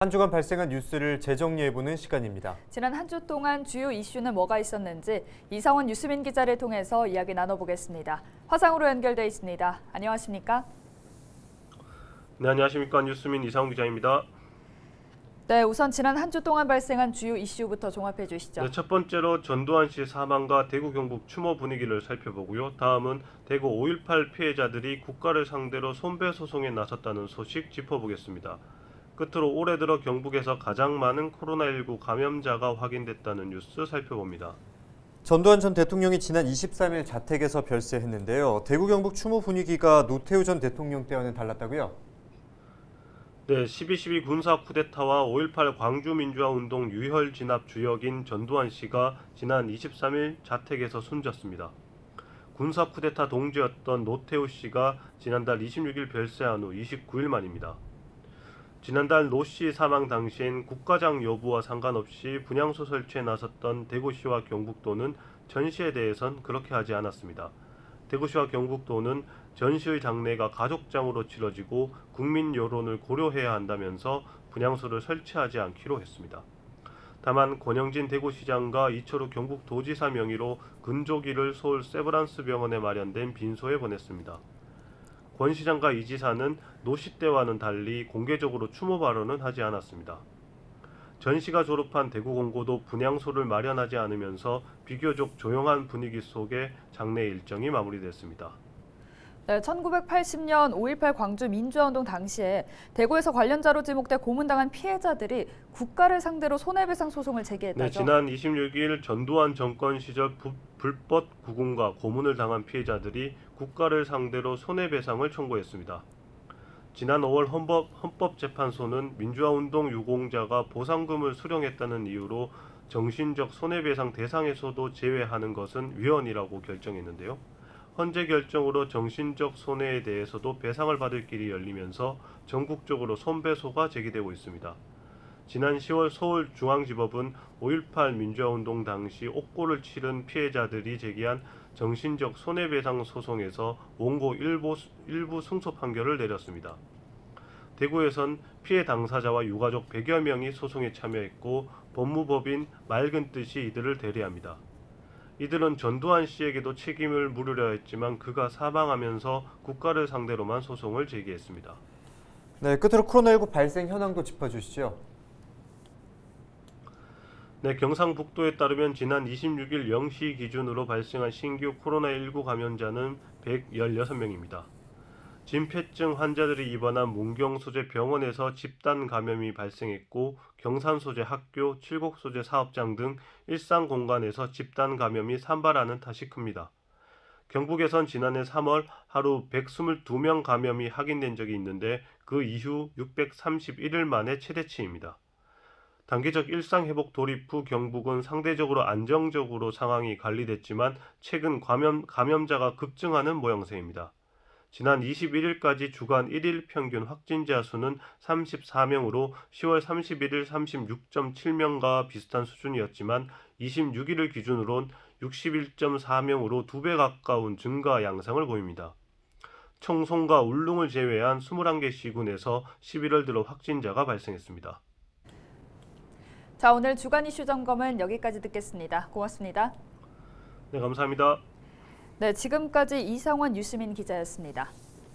한 주간 발생한 뉴스를 재정리해보는 시간입니다. 지난 한 주 동안 주요 이슈는 뭐가 있었는지 이상원 뉴스민 기자를 통해서 이야기 나눠보겠습니다. 화상으로 연결돼 있습니다. 안녕하십니까? 네, 안녕하십니까. 뉴스민 이상원 기자입니다. 네, 우선 지난 한 주 동안 발생한 주요 이슈부터 종합해 주시죠. 네, 첫 번째로 전두환 씨 사망과 대구 경북 추모 분위기를 살펴보고요. 다음은 대구 5.18 피해자들이 국가를 상대로 손배소송에 나섰다는 소식 짚어보겠습니다. 끝으로 올해 들어 경북에서 가장 많은 코로나19 감염자가 확인됐다는 뉴스 살펴봅니다. 전두환 전 대통령이 지난 23일 자택에서 별세했는데요. 대구 경북 추모 분위기가 노태우 전 대통령 때와는 달랐다고요? 네, 12.12 군사 쿠데타와 5.18 광주민주화운동 유혈 진압 주역인 전두환 씨가 지난 23일 자택에서 숨졌습니다. 군사 쿠데타 동지였던 노태우 씨가 지난달 26일 별세한 후 29일 만입니다. 지난달 노 씨 사망 당시엔 국가장 여부와 상관없이 분향소 설치에 나섰던 대구시와 경북도는 전시에 대해선 그렇게 하지 않았습니다. 대구시와 경북도는 전시의 장례가 가족장으로 치러지고 국민 여론을 고려해야 한다면서 분향소를 설치하지 않기로 했습니다. 다만 권영진 대구시장과 이철우 경북도지사 명의로 근조기를 서울 세브란스 병원에 마련된 빈소에 보냈습니다. 권 시장과 이 지사는 노 씨 때와는 달리 공개적으로 추모 발언은 하지 않았습니다. 전 씨가 졸업한 대구 공고도 분향소를 마련하지 않으면서 비교적 조용한 분위기 속에 장례 일정이 마무리됐습니다. 네, 1980년 5.18 광주 민주화운동 당시에 대구에서 관련자로 지목돼 고문당한 피해자들이 국가를 상대로 손해배상 소송을 제기했다죠. 네, 지난 26일 전두환 정권 시절 불법 구금과 고문을 당한 피해자들이 국가를 상대로 손해배상을 청구했습니다. 지난 5월 헌법재판소는 민주화운동 유공자가 보상금을 수령했다는 이유로 정신적 손해배상 대상에서도 제외하는 것은 위헌이라고 결정했는데요. 헌재 결정으로 정신적 손해에 대해서도 배상을 받을 길이 열리면서 전국적으로 손배소가 제기되고 있습니다. 지난 10월 서울중앙지법은 5.18 민주화운동 당시 옥고를 치른 피해자들이 제기한 정신적 손해배상 소송에서 원고 일부 승소 판결을 내렸습니다. 대구에선 피해 당사자와 유가족 100여 명이 소송에 참여했고 법무법인 맑은 뜻이 이들을 대리합니다. 이들은 전두환 씨에게도 책임을 물으려 했지만 그가 사망하면서 국가를 상대로만 소송을 제기했습니다. 네, 끝으로 코로나19 발생 현황도 짚어주시죠. 네, 경상북도에 따르면 지난 26일 0시 기준으로 발생한 신규 코로나19 감염자는 116명입니다. 진폐증 환자들이 입원한 문경 소재 병원에서 집단 감염이 발생했고 경산 소재 학교, 칠곡 소재 사업장 등 일상 공간에서 집단 감염이 산발하는 탓이 큽니다. 경북에선 지난해 3월 하루 122명 감염이 확인된 적이 있는데 그 이후 631일 만에 최대치입니다. 단기적 일상회복 돌입 후 경북은 상대적으로 안정적으로 상황이 관리됐지만 최근 감염자가 급증하는 모양새입니다. 지난 21일까지 주간 1일 평균 확진자 수는 34명으로 10월 31일 36.7명과 비슷한 수준이었지만 26일을 기준으론 61.4명으로 2배 가까운 증가 양상을 보입니다. 청송과 울릉을 제외한 21개 시군에서 11월 들어 확진자가 발생했습니다. 자, 오늘 주간 이슈 점검은 여기까지 듣겠습니다. 고맙습니다. 네, 감사합니다. 네, 지금까지 이상원 뉴스민 기자였습니다.